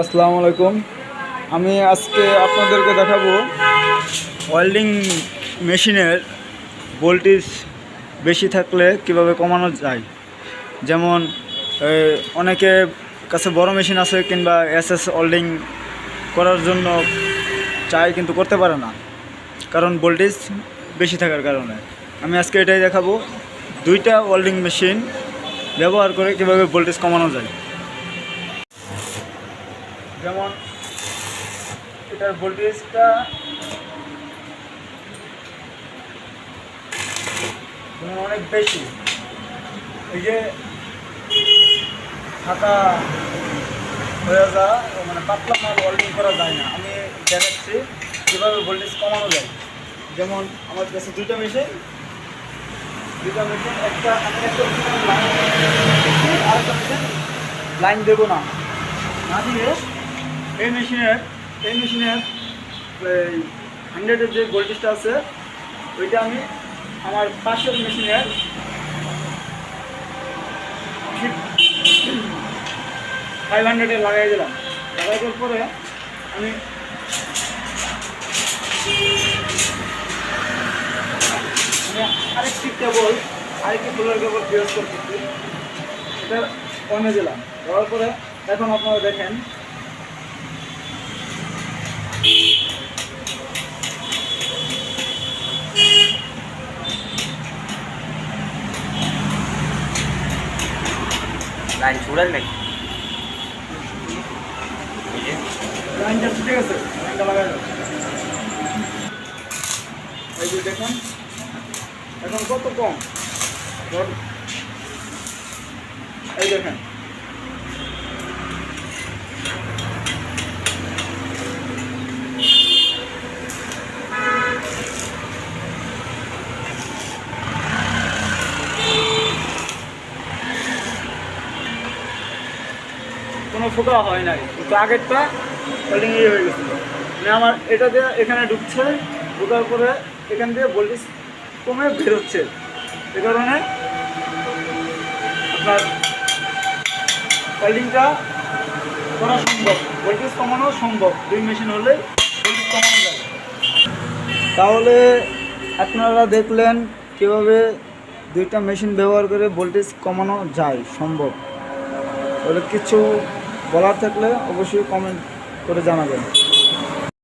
আসসালামু আলাইকুম। আমি আজকে আপনাদেরকে দেখাবো ওয়েল্ডিং মেশিনের ভোল্টেজ বেশি থাকলে কিভাবে কমানো যায়। যেমন অনেকে কাছে বড় মেশিন আছে কিংবা এসএস ওয়েল্ডিং করার জন্য চাই কিন্তু করতে পারে না, কারণ ভোল্টেজ বেশি থাকার কারণে। আমি আজকে এটাই দেখাবো, দুইটা ওয়েল্ডিং মেশিন ব্যবহার করে কিভাবে ভোল্টেজ কমানো যায়। যেমন এটার ভোল্টেজটা অনেক বেশি, এই যে হাতা হয়ে যায়, মানে পাতলা মাল ওয়েল্ডিং করা যায় না। আমি দেখাচ্ছি কীভাবে ভোল্টেজ কমানো যায়। যেমন আমার কাছে দুইটা মেশিন, একটা আমি একটা লাইন আরেকটা মেশিন লাইন দেবো না দিয়ে এই মেশিনের 100-এর যে ভোল্টেজটা আছে ওইটা আমি আমার পাশের মেশিনের 500-এ লাগাই দিলাম। লাগাই দেওয়ার পরে আমি আরেকটি ফুলের কেবল প্রয়োগ করতেছি, এটা কমে দিলাম। দেওয়ার পরে এখন আপনারা দেখেন লাইন ছুড়েন নাকি? লাইনটা ঠিক আছে, লাইনটা লাগাই দাও। এই যে দেখুন এখন কত কম, এই দেখেন কোনো ফোকা হয় নাই, কিন্তু আগেরটা ওয়েল্ডিং হয়ে গেছিলো। মানে আমার এটা দিয়ে এখানে ঢুকছে, ঢোকার পরে এখান দিয়ে ভোল্টেজ কমে বেরোচ্ছে। এ কারণে আপনার ওয়েল্ডিংটা করা সম্ভব, ভোল্টেজ কমানো সম্ভব। দুই মেশিন হলে ভোল্টেজ কমানো যাবে। তাহলে আপনারা দেখলেন কীভাবে দুইটা মেশিন ব্যবহার করে ভোল্টেজ কমানো যায়, সম্ভব। তাহলে কিছু বলার থাকলে অবশ্যই কমেন্ট করে জানাবেন।